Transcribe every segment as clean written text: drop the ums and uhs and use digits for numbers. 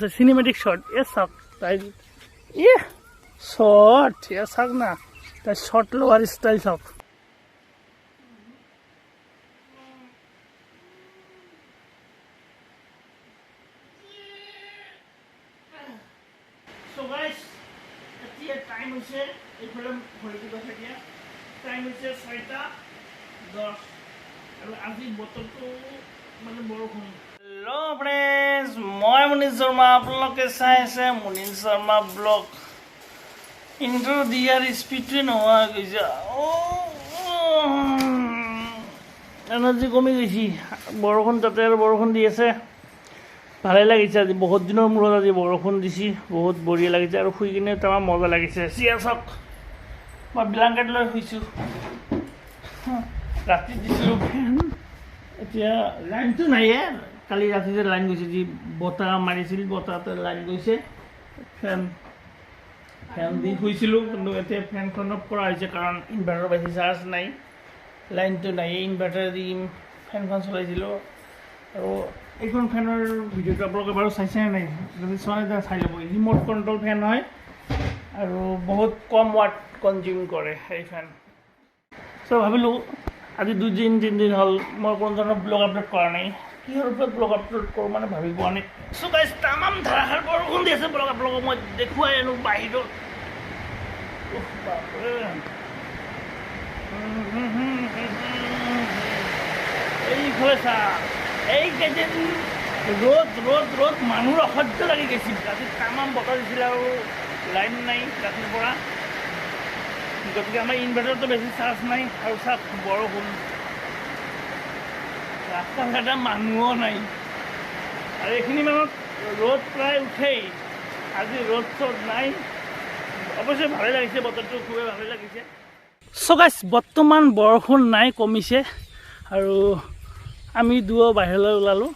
cinematic shot ये सब ये शॉट ये सब ना ताई शॉट लोवार स्टाइल सब So guys, এতিয়া টাইম হৈছে এইফালে ভৰিটো গৈছে এতিয়া টাইম হৈছে 6:10 আৰু আজি বতৰটো মানে বৰষুণ হেল্ল' ফ্ৰেণ্ডছ মই মুনিন শৰ্মা আপোনালোকে চাই আছে মুনিন শৰ্মা ব্লগ ইন্ট্ৰ দিয়াৰ স্পীডটোৱে নোহোৱা হৈ গৈছে এনাৰ্জি কমি গৈছে বৰষুণ তাতে আৰু বৰষুণ দি আছে ভালে লাগিছে আজি বহুত দিনৰ মূৰত আজি বৰষুণ দিছি বহুত বঢ়িয়া লাগিছে আৰু শুই কিনে তামা মজা লাগিছে চিয়াছক মই ব্লেংকেট লৈ শুইছোঁ ৰাতি দিছিলোঁ ফেন এতিয়া লাইনটো নাইয়ে কালি ৰাতিতে লাইন গৈছে যি বতাহ মাৰিছিল বতাহতে লাইন গৈছে ফেন দি শুইছিলোঁ কিন্তু এতিয়া ফেনখন অফ কৰা হৈছে কাৰণ ইনভাৰ্টাৰ বেছি চাৰ্জ নাই লাইনটো নাই ইনভাৰ্টাৰ দি ফেনখন চলাইছিলোঁ আৰু এইখন ফেনৰ ভিডিঅ'টো আপোনালোকে বাৰু চাইছে নাই যদি চোৱা নাই চাই ল'ব ৰিম'ট কণ্ট্ৰল ফেন হয় আৰু বহুত কম ৱাট কনজিউম কৰে এই ফেন চ' ভাবিলোঁ আজি 2-3 দিন হ'ল মই কোনো ধৰণৰ ব্লগ আপলোড কৰা নাই কিহৰ ওপৰত ব্লগ আপলোড কৰোঁ মানে ভাবি পোৱা নাই চ' গাইজ তামাম ধাৰাসাৰ বৰষুণ দি আছে ব্লগ আপোনালোকক মই দেখুৱাই আনো বাহিৰত এইফালে চা এইকেইদিন ৰ'দ মানুহৰ অসহ্য লাগি গৈছিল ৰাতি তামাম বতাহ দিছিল আৰু লাইন নাই ৰাতিৰ পৰা গতিকে আমাৰ ইনভাৰ্টাৰটো বেছি চাৰ্জ নাই আৰু চাওক বৰষুণ ৰাস্তা ঘাটে মানুহো নাই আৰু এইখিনি মানত ৰ'দ প্ৰায় উঠেই আজি ৰ'দ চ'দ নাই অৱশ্যে ভালে লাগিছে বতৰটো খুবেই ভালে লাগিছে চ' গাইজ বৰ্তমান বৰষুণ নাই কমিছে আৰু আমি দুয়ো বাহিৰলৈ ওলালোঁ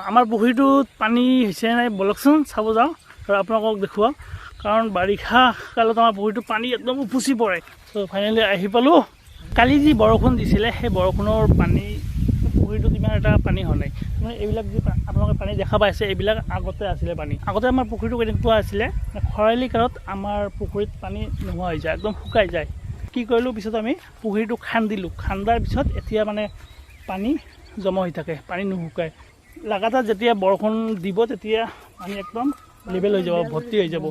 আমাৰ পুখুৰীটোত পানী হৈছে নাই বলকচোন চাব যাওঁ আৰু আপোনালোকক দেখুৱাওঁ কাৰণ বাৰিষা কালত আমাৰ পুখুৰীটো পানী একদম উপচি পৰে চ' ফাইনেলি আহি পালোঁ কালি যি বৰষুণ দিছিলে সেই বৰষুণৰ পানী পুখুৰীটোত ইমান এটা পানী হোৱা নাই মানে এইবিলাক যি আপোনালোকে পানী দেখা পাইছে এইবিলাক আগতে আছিলে পানী আগতে আমাৰ পুখুৰীটো কেনেকুৱা আছিলে খৰালি কালত আমাৰ পুখুৰীত পানী নোহোৱা হৈ যায় একদম শুকাই যায় কি কৰিলোঁ পিছত আমি পুখুৰীটো খান্দিলোঁ খান্দাৰ পিছত এতিয়া মানে পানী জমা হৈ থাকে পানী নুশুকায় লাগাতাৰ যেতিয়া বৰষুণ দিব তেতিয়া পানী একদম লেভেল হৈ যাব ভৰ্তি হৈ যাব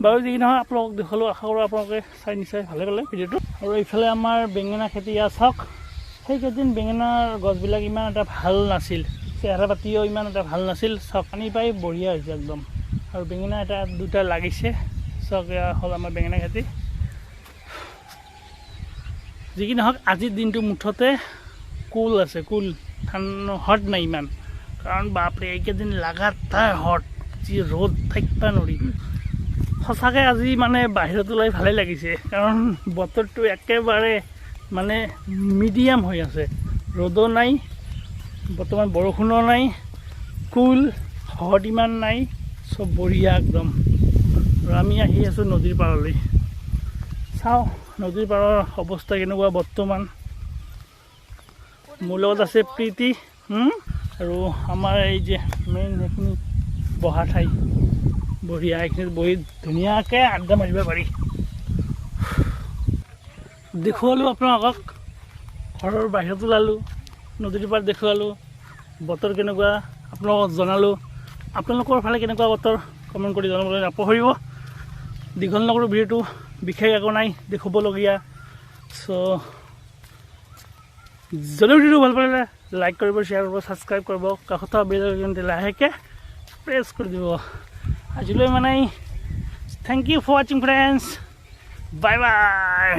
বাৰু যি নহয় আপোনালোকক দেখালোঁ আশা কৰোঁ আপোনালোকে চাই নিশ্চয় ভালে পালে ভিডিঅ'টো আৰু এইফালে আমাৰ বেঙেনা খেতি ইয়াত চাওক সেইকেইদিন বেঙেনাৰ গছবিলাক ইমান এটা ভাল নাছিল চেহেৰা পাতিও ইমান এটা ভাল নাছিল চাওক পানী পাই বঢ়িয়া হৈছে একদম আৰু বেঙেনা এটা দুটা লাগিছে চাওক এয়া হ'ল আমাৰ বেঙেনা খেতি যি কি নহওক আজিৰ দিনটো মুঠতে কুল আছে কুল হট নাই ইমান কাৰণ বাপৰে এইকেইদিন লাগাতাৰ হট যি ৰ'দ থাকিব নোৱাৰি সঁচাকৈ আজি মানে বাহিৰত ওলাই ভালেই লাগিছে কাৰণ বতৰটো একেবাৰে মানে মিডিয়াম হৈ আছে ৰ'দো নাই বৰ্তমান বৰষুণো নাই কুল হট ইমান নাই চব বঢ়িয়া একদম আৰু আমি আহি আছোঁ নদীৰ পাৰলৈ চাওঁ নদীৰ পাৰৰ অৱস্থা কেনেকুৱা বৰ্তমান মোৰ লগত আছে প্ৰীতি আৰু আমাৰ এই যে মেইন সেইখিনি বহা ঠাই বঢ়িয়া এইখিনিত বহি ধুনীয়াকৈ আড্ডা মাৰিব পাৰি দেখুৱালোঁ আপোনালোকক ঘৰৰ বাহিৰত ওলালোঁ নদীৰ পাৰ দেখুৱালোঁ বতৰ কেনেকুৱা আপোনালোকক জনালোঁ আপোনালোকৰ ফালে কেনেকুৱা বতৰ কমেণ্ট কৰি জনাবলৈ নাপাহৰিব দীঘল নকৰোঁ ভিডিঅ'টো বিশেষ একো নাই দেখুৱাবলগীয়া চ' যদি ভিডিঅ'টো ভাল পালে লাইক কৰিব শ্বেয়াৰ কৰিব ছাবস্ক্ৰাইব কৰিব কাষত বেল আইকনটো লাহেকৈ প্ৰেছ কৰি দিব আজিলৈ মানে থেংক ইউ ফৰ ৱাচিং ফ্ৰেণ্ডছ বাই বাই